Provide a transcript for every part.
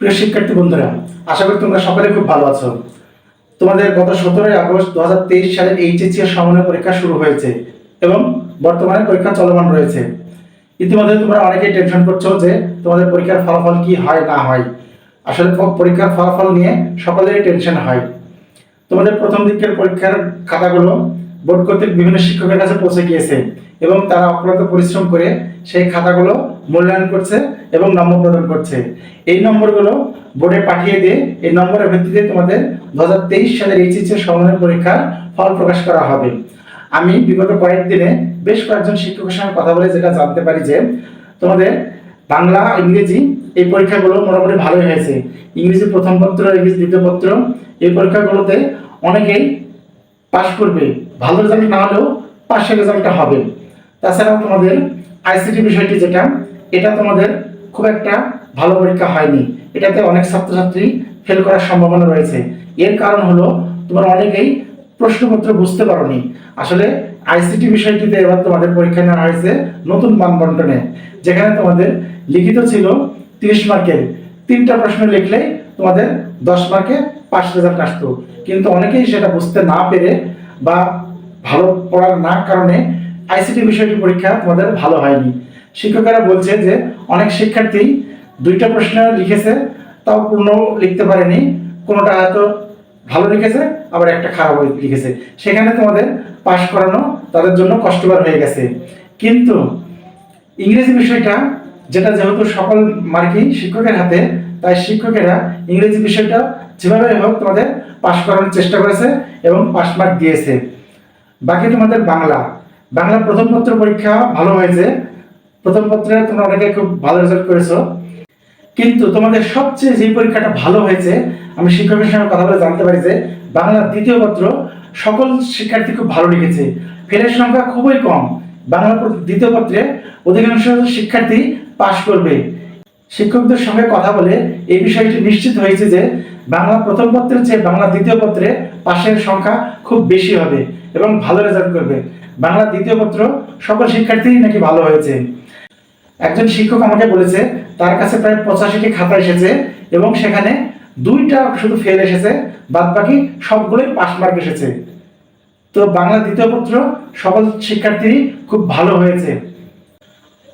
প্রিয় শিক্ষার্থী বন্ধুরা, আশা করি তোমরা সকলে খুব ভালো আছো। তোমাদের গত 17 আগস্ট 2023 সালের এইচএসসি এর সমন্বয় পরীক্ষা শুরু হয়েছে এবং বর্তমানে পরীক্ষা চলমান রয়েছে। ইতিমধ্যে তোমরা অনেকেই টেনশন করছো যে তোমাদের পরীক্ষার ফলাফল কি হয় না হয়। আসলে পরীক্ষার ফলাফল নিয়ে সকলেরই টেনশন হয়। তোমাদের প্রথম দিকের পরীক্ষার খাতাগুলো বোর্ড কর্তৃক বিভিন্ন শিক্ষকের কাছে পৌঁছে গিয়েছে এবং তারা অক্লান্ত পরিশ্রম করে সেই খাতাগুলো মূল্যায়ন করছে এবং নম্বর প্রদান করছে। এই নম্বরগুলো বোর্ডে পাঠিয়ে দিয়ে এই নম্বরের ভিত্তিতে তোমাদের 2023 সালের এইচএসসি সমন্বয় পরীক্ষার ফল প্রকাশ করা হবে। আমি বিগত কয়েকদিনে বেশ কয়েকজন শিক্ষকের সঙ্গে কথা বলে যেটা জানতে পারি যে তোমাদের বাংলা ইংরেজি এই পরীক্ষাগুলো মোটামুটি ভালোই হয়েছে। ইংরেজি প্রথম পত্র, ইংরেজি দ্বিতীয় পত্র এই পরীক্ষাগুলোতে অনেকেই পাশ করবে, ভালো রেজাল্ট না হলেও পাশের রেজাল্টটা হবে। তাছাড়াও তোমাদের আইসিটি বিষয়টি যেটা, এটা তোমাদের খুব একটা ভালো পরীক্ষা হয়নি, এটাতে অনেক ছাত্রছাত্রী ফেল করার সম্ভাবনা রয়েছে। এর কারণ হলো তোমরা অনেকেই প্রশ্নপত্র বুঝতে পারোনি। আসলে আইসিটি বিষয়টিতে এবার তোমাদের পরীক্ষা নেওয়া হয়েছে নতুন মান বন্টনে, যেখানে তোমাদের লিখিত ছিল 30 মার্কের, 3টা প্রশ্ন লিখলে তোমাদের 10 মার্কে পাস রেজাল্ট আসতো। কিন্তু অনেকেই সেটা বুঝতে না পেরে বা ভালো পড়ার না কারণে আইসিটি বিষয়টি পরীক্ষা তোমাদের ভালো হয়নি। শিক্ষকেরা বলছে যে অনেক শিক্ষার্থী 2টা প্রশ্ন লিখেছে, তাও পূর্ণ লিখতে পারেনি, কোনোটা হয়তো ভালো লিখেছে আবার একটা খারাপ লিখেছে, সেখানে তোমাদের পাস করানো তাদের জন্য কষ্টকর হয়ে গেছে। কিন্তু ইংরেজি বিষয়টা যেটা যেহেতু সকল মার্কই শিক্ষকের হাতে, তাই শিক্ষকেরা ইংরেজি বিষয়টা যেভাবে হোক তোমাদের পাস করানোর চেষ্টা করেছে এবং পাস মার্ক দিয়েছে। বাকি তোমাদের বাংলা প্রথম পত্র পরীক্ষা ভালো হয়েছে। প্রথম পত্রে তোমরা অনেকে খুব ভালো রেজাল্ট করেছো, কিন্তু তোমাদের সবচেয়ে যে পরীক্ষাটা ভালো হয়েছে, আমি শিক্ষকের সঙ্গে কথা বলে জানতে পারি যে বাংলা দ্বিতীয় পত্র সকল শিক্ষার্থী খুব ভালো লিখেছে, ফেলের সংখ্যা খুবই কম। বাংলা দ্বিতীয় পত্রে অধিকাংশ শিক্ষার্থী পাশ করবে। শিক্ষকদের সঙ্গে কথা বলে এই বিষয়টি নিশ্চিত হয়েছে যে বাংলা প্রথম পত্রের চেয়ে বাংলা দ্বিতীয় পত্রে পাশের সংখ্যা খুব বেশি হবে এবং ভালো রেজাল্ট করবে। বাংলা দ্বিতীয় পত্র সকল শিক্ষার্থী নাকি ভালো হয়েছে। একজন শিক্ষক আমাকে বলেছে তার কাছে প্রায় 85টি খাতা এসেছে এবং সেখানে 2টা শুধু ফেল এসেছে, বাদ বাকি সবগুলোই পাস মার্ক এসেছে। তো বাংলা দ্বিতীয় পত্র সকল শিক্ষার্থী খুব ভালো হয়েছে।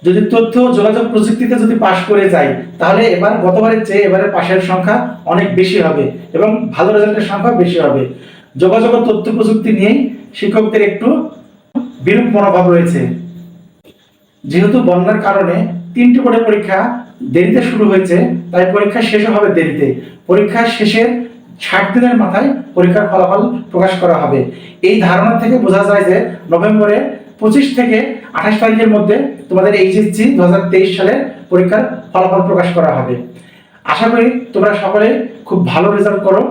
যদি তথ্য যোগাযোগ প্রযুক্তিতে যদি পাশ করে যায়, তাহলে এবার গতবারের চেয়ে এবারে পাশের সংখ্যা অনেক বেশি হবে এবং ভালো রেজাল্টের সংখ্যা বেশি হবে। যোগাযোগ ও তথ্য প্রযুক্তি নিয়েই শিক্ষকদের একটু বিরূপ মনোভাব রয়েছে। যেহেতু বন্যার কারণে 3টি করে পরীক্ষা দেরিতে শুরু হয়েছে, তাই পরীক্ষা শেষও হবে দেরিতে। পরীক্ষা শেষের 60 দিনের মাথায় পরীক্ষার ফলাফল প্রকাশ করা হবে। এই ধারণা থেকে বোঝা যায় যে নভেম্বরের 25 থেকে 28 তারিখের মধ্যে তোমাদের এইচএসসি 2023 সালের পরীক্ষার ফলাফল প্রকাশ করা হবে। আশা করি তোমরা সকলে খুব ভালো রেজাল্ট করো,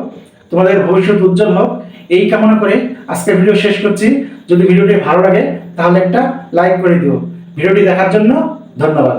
তোমাদের ভবিষ্যৎ উজ্জ্বল হোক, এই কামনা করে আজকের ভিডিও শেষ করছি। যদি ভিডিওটি ভালো লাগে তাহলে একটা লাইক করে দিও। ভিডিওটি দেখার জন্য ধন্যবাদ।